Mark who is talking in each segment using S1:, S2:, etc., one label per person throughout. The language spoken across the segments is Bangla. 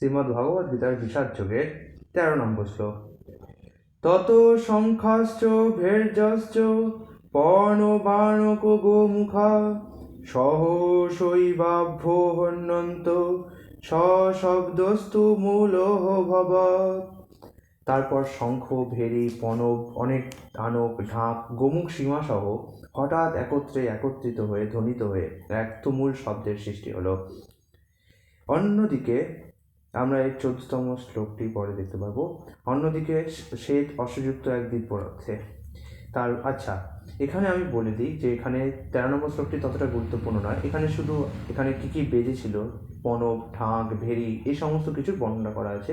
S1: শ্রীমদ্ ভগবদ্ গীতার বিষাদ যোগের 13 নম্বর শ্লোক। তত সংখ্যাশ্চ ভের্যশ্চ পর্ণবাণক গোমুখা সহসৈবাভ্যহন্যন্ত সশব্দস্তু মূলহ ভবৎ। তারপর শঙ্খ, ভেরি, পণব, অনেক দানব, ঢাক, গোমুখ সীমাসহ হঠাৎ একত্রিত হয়ে ধ্বনিত হয়ে এক তুমুল শব্দের সৃষ্টি হলো। অন্যদিকে আমরা এই 14তম শ্লোকটি পরে দেখতে পাবো। অন্যদিকে শ্বেত অসযুক্ত এক দিব্যরথে তার এখানে আমি বলে দিই যে এখানে 13 নম্বর শ্লোকটি ততটা গুরুত্বপূর্ণ নয়। এখানে কী বেজেছিল, পণব, ঢাক, ভেরি, এই সমস্ত কিছুর বর্ণনা করা আছে।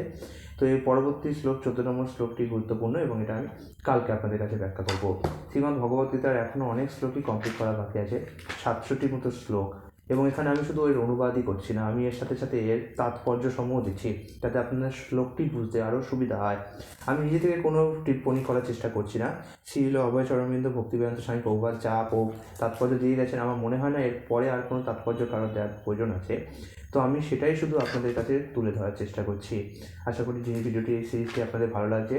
S1: তো এই পরবর্তী শ্লোক 14 নম্বর শ্লোকটি গুরুত্বপূর্ণ এবং এটা আমি কালকে আপনাদের কাছে ব্যাখ্যা করব। শ্রীমদ্ ভগবদ্গীতার এখনও অনেক শ্লোকই কমপ্লিট করা বাকি আছে, 67টির মতো শ্লোক। এবং এখানে আমি শুধু এর অনুবাদই করছি না, আমি এর সাথে সাথে এর তাৎপর্য সমূহ দিচ্ছি যাতে আপনাদের শ্লোকটি বুঝতে আরও সুবিধা হয়। আমি নিজে থেকে কোনো টিপ্পণী করার চেষ্টা করছি না। শ্রীল অভয়চরণবৃন্দ ভক্তিবেদান্ত স্বামী প্রভুপাদ যা তাৎপর্য দিয়ে গেছেন, আমার মনে হয় না এর পরে আর কোনো তাৎপর্য কারোর দেওয়ার প্রয়োজন আছে। তো আমি সেটাই শুধু আপনাদের কাছে তুলে ধরার চেষ্টা করছি। আশা করি যে ভিডিওটি, এই সিরিজটি আপনাদের ভালো লাগছে।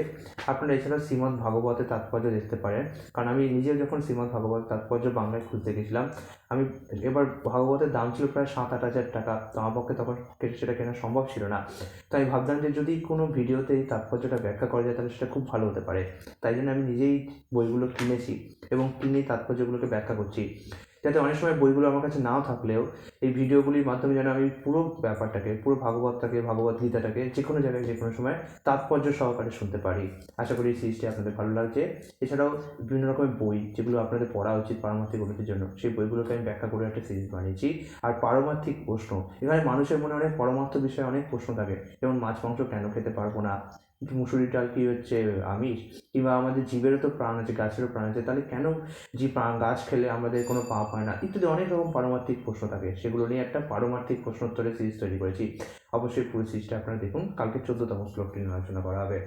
S1: আপনারা এছাড়া শ্রীমদ্ ভাগবতের তাৎপর্য দেখতে পারেন, কারণ আমি নিজেও যখন শ্রীমদ্ ভাগবত তাৎপর্য বাংলায় খুঁজতে গেছিলাম, আমি এবার ভাগবতের দাম ছিল প্রায় 7-8 হাজার টাকা। তো আমার পক্ষে তখন সেটা কেনা সম্ভব ছিল না। তো আমি ভাবলাম যে যদি কোনো ভিডিওতে এই তাৎপর্যটা ব্যাখ্যা করা যায় তাহলে সেটা খুব ভালো হতে পারে। তাই জন্য আমি নিজেই বইগুলো কিনেছি এবং কিনে তাৎপর্যগুলোকে ব্যাখ্যা করছি, যাতে অনেক সময় বইগুলো আমার কাছে নাও থাকলেও এই ভিডিওগুলির মাধ্যমে যেন আমি পুরো ব্যাপারটাকে, পুরো ভাগবতটাকে, ভগবদ্গীতাটাকে যে কোনো জায়গায় যে কোনো সময় তাৎপর্য সহকারে শুনতে পারি। আশা করি এই সিরিজটি আপনাদের ভালো লাগছে। এছাড়াও বিভিন্ন রকমের বই যেগুলো আপনাদের পড়া উচিত পারমার্থিক উন্নতির জন্য, সেই বইগুলোকে আমি ব্যাখ্যা করে একটা সিরিজ বানিয়েছি। আর পারমার্থিক প্রশ্ন, এখানে মানুষের মনে অনেক পরমার্থ বিষয়ে অনেক প্রশ্ন থাকে, যেমন মাছ মাংস কেন খেতে পারবো না, মুসুরি ডাল কি হচ্ছে আমিষ, কিংবা আমাদের জীবেরও তো প্রাণ আছে, গাছেরও প্রাণ আছে, তাহলে কেন গাছ খেলে আমাদের কোনো পাপ হয় না, ইত্যাদি অনেক রকম পারমার্থিক প্রশ্ন থাকে। সেগুলো নিয়ে একটা পারমার্থিক প্রশ্নোত্তরের সিরিজ তৈরি করেছি। অবশ্যই পুরো সিরিজটা আপনারা দেখুন। কালকে 14তম শ্লোকটি নিয়ে আলোচনা করা হবে।